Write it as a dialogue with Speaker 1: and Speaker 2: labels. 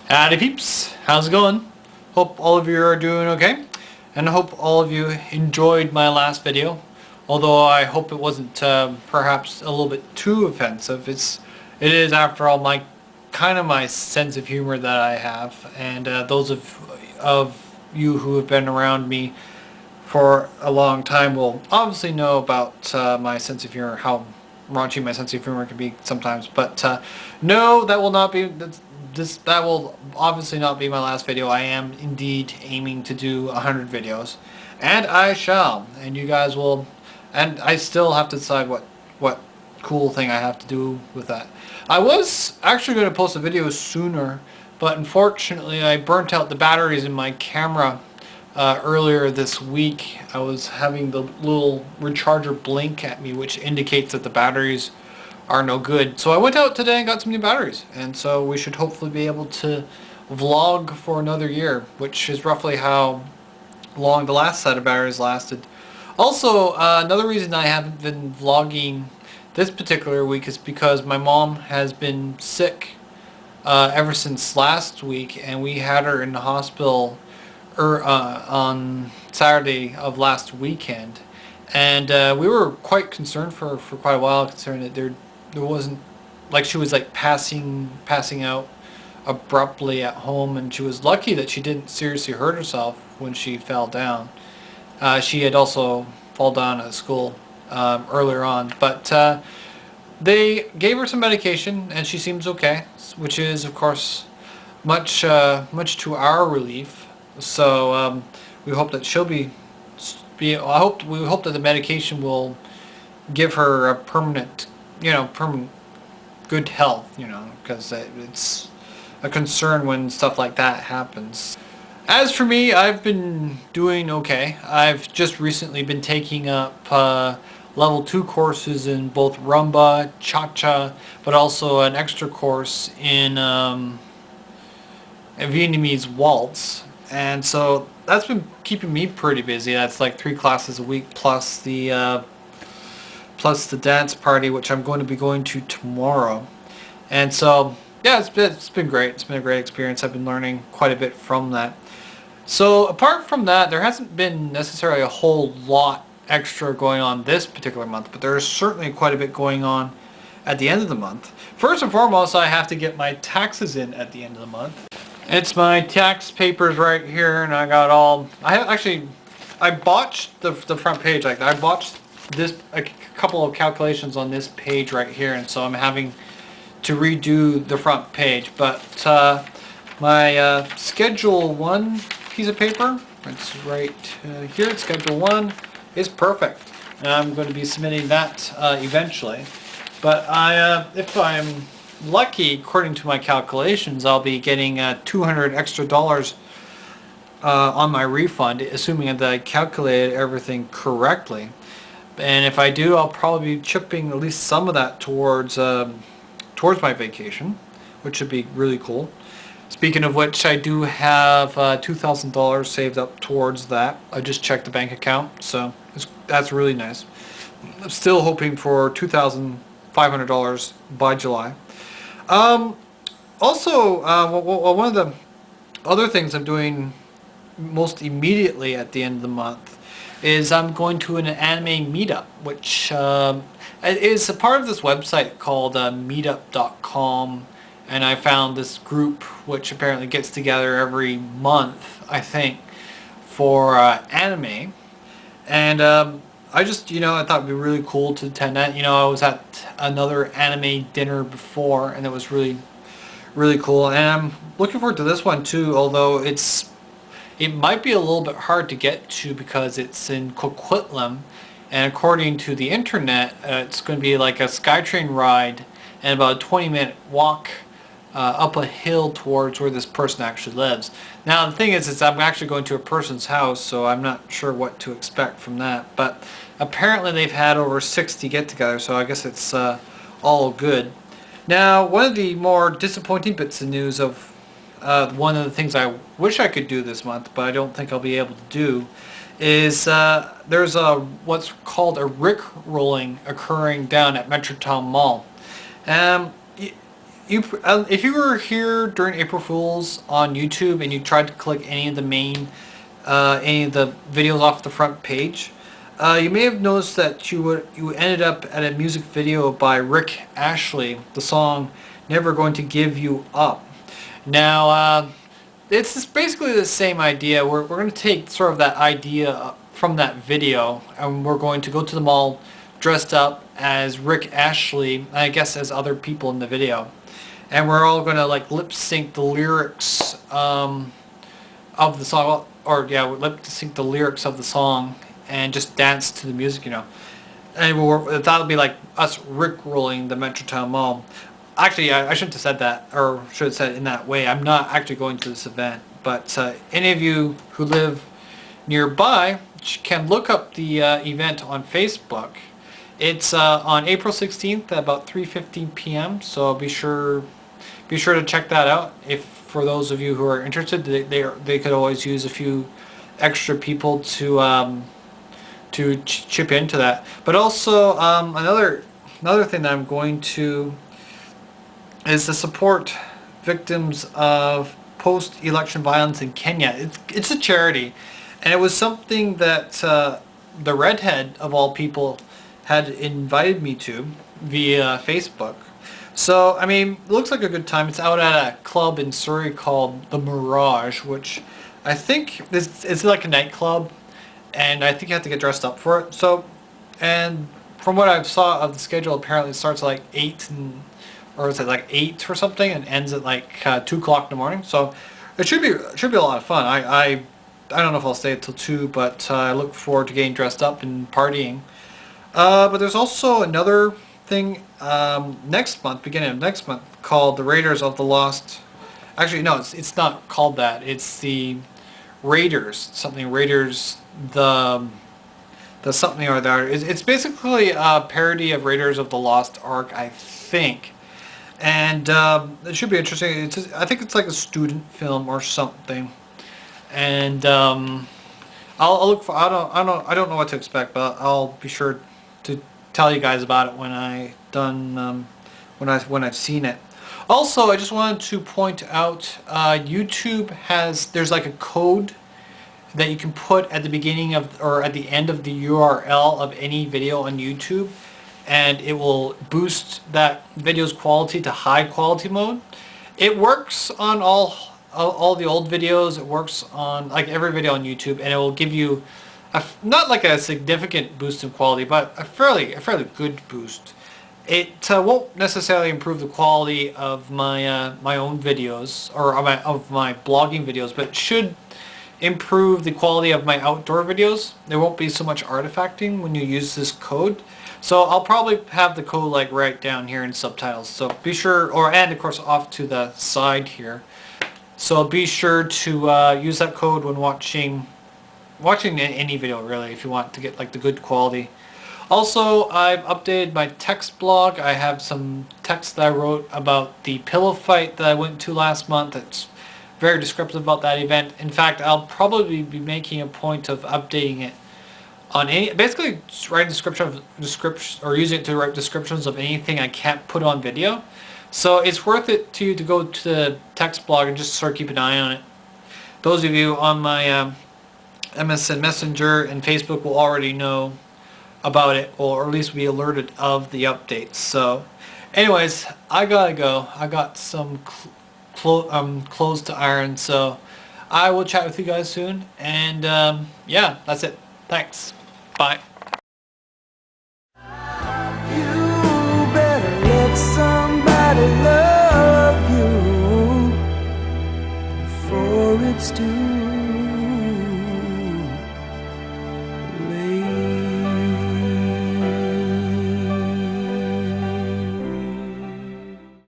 Speaker 1: Howdy peeps, how's it going? Hope all of you are doing okay, and I hope all of you enjoyed my last video. Although I hope it wasn't perhaps a little bit too offensive. It is after all my sense of humor that I have, and those of you who have been around me for a long time will obviously know about my sense of humor, how raunchy my sense of humor can be sometimes. But no, that will not be. That will obviously not be my last video. I am indeed aiming to do 100 videos, and I shall. And you guys will. And I still have to decide what cool thing I have to do with that. I was actually going to post a video sooner, but unfortunately I burnt out the batteries in my camera earlier this week. I was having the little recharger blink at me, which indicates that the batteries are no good. So I went out today and got some new batteries, and so we should hopefully be able to vlog for another year, which is roughly how long the last set of batteries lasted. Also, another reason I haven't been vlogging this particular week is because my mom has been sick ever since last week, and we had her in the hospital on Saturday of last weekend, and we were quite concerned for quite a while, considering that there wasn't, like, she was like passing out abruptly at home, and she was lucky that she didn't seriously hurt herself when she fell down. She had also fallen down at school earlier on, but they gave her some medication and she seems okay, which is of course much to our relief. So we hope that she'll be we hope that the medication will give her a permanent good health, because it's a concern when stuff like that happens. As for me, I've been doing okay. I've just recently been taking up level 2 courses in both rumba, cha-cha, but also an extra course in Vietnamese waltz. And so that's been keeping me pretty busy. That's like 3 classes a week plus the dance party, which I'm going to be going to tomorrow. And so yeah, it's been great. It's been a great experience. I've been learning quite a bit from that. So apart from that, there hasn't been necessarily a whole lot extra going on this particular month, but there is certainly quite a bit going on at the end of the month. First and foremost, I have to get my taxes in at the end of the month. It's my tax papers right here, and I botched the front page. Like, I botched a couple of calculations on this page right here, and so I'm having to redo the front page. But my Schedule 1 piece of paper, it's right here, Schedule 1, is perfect. And I'm going to be submitting that eventually. But if I'm lucky, according to my calculations, I'll be getting $200 extra on my refund, assuming that I calculated everything correctly. And if I do, I'll probably be chipping at least some of that towards my vacation, which should be really cool. Speaking of which, I do have $2,000 saved up towards that. I just checked the bank account, so that's really nice. I'm still hoping for $2,500 by July. Also, one of the other things I'm doing most immediately at the end of the month is I'm going to an anime meetup, which is a part of this website called Meetup.com. And I found this group which apparently gets together every month, I think, for anime. And I just, I thought it'd be really cool to attend that. I was at another anime dinner before, and it was really, really cool. And I'm looking forward to this one too, although it might be a little bit hard to get to because it's in Coquitlam. And according to the internet, it's going to be like a SkyTrain ride and about a 20-minute walk up a hill towards where this person actually lives. Now the thing is I'm actually going to a person's house, so I'm not sure what to expect from that. But apparently they've had over 60 get-together, so I guess it's all good. Now, one of the more disappointing bits of news of one of the things I wish I could do this month, but I don't think I'll be able to do, is there's what's called a Rickrolling occurring down at Metrotown Mall. if you were here during April Fools on YouTube and you tried to click any of the any of the videos off the front page, you may have noticed that you ended up at a music video by Rick Ashley, the song "Never Going to Give You Up." Now, it's just basically the same idea. We're going to take sort of that idea from that video, and we're going to go to the mall dressed up as Rick Ashley, I guess as other people in the video. And we're all going to like lip sync the lyrics of the song, or yeah, lip sync the lyrics of the song and just dance to the music, you know. And that'll be like us Rickrolling the Metrotown Mall. Actually, I shouldn't have said that, or should have said it in that way. I'm not actually going to this event, but any of you who live nearby can look up the event on Facebook. It's on April 16th at about 3:15 p.m. So be sure to check that out. If for those of you who are interested, they could always use a few extra people to chip into that. But also another thing that I'm going to is to support victims of post-election violence in Kenya. It's a charity, and it was something that the redhead of all people had invited me to via Facebook. So I mean, it looks like a good time. It's out at a club in Surrey called the Mirage, which I think it's like a nightclub, and I think you have to get dressed up for it. So, and from what I saw of the schedule, apparently it starts at like 8 or is it like 8 or something, and ends at like 2 o'clock in the morning. So it should be a lot of fun. I don't know if I'll stay until 2, but I look forward to getting dressed up and partying. But there's also another thing next month, beginning of next month, called the Raiders of the Lost. Actually, no, it's not called that. It's the Raiders, something Raiders, the something or the other. It's basically a parody of Raiders of the Lost Ark, I think. And it should be interesting. I think it's like a student film or something. And I'll look for. I don't know what to expect, but I'll be sure to tell you guys about it when when I've seen it. Also, I just wanted to point out YouTube there's like a code that you can put at the beginning of or at the end of the URL of any video on YouTube, and it will boost that video's quality to high quality mode. It works on all the old videos. It works on like every video on YouTube, and it will give you not like a significant boost in quality, but a fairly good boost. It won't necessarily improve the quality of my my own videos or of my blogging videos, but it should improve the quality of my outdoor videos. There won't be so much artifacting when you use this code. So I'll probably have the code like right down here in subtitles. So be sure, and of course off to the side here. So be sure to use that code when watching any video really, if you want to get like the good quality. Also, I've updated my text blog. I have some text that I wrote about the pillow fight that I went to last month. It's very descriptive about that event. In fact, I'll probably be making a point of updating it on basically writing description or using it to write descriptions of anything I can't put on video. So it's worth it to you to go to the text blog and just sort of keep an eye on it. Those of you on my MSN Messenger and Facebook will already know about it, or at least be alerted of the updates. So anyways, I gotta go. I got some clothes to iron, so I will chat with you guys soon, and yeah, that's it. Thanks. Bye.
Speaker 2: You better let somebody love you before it's too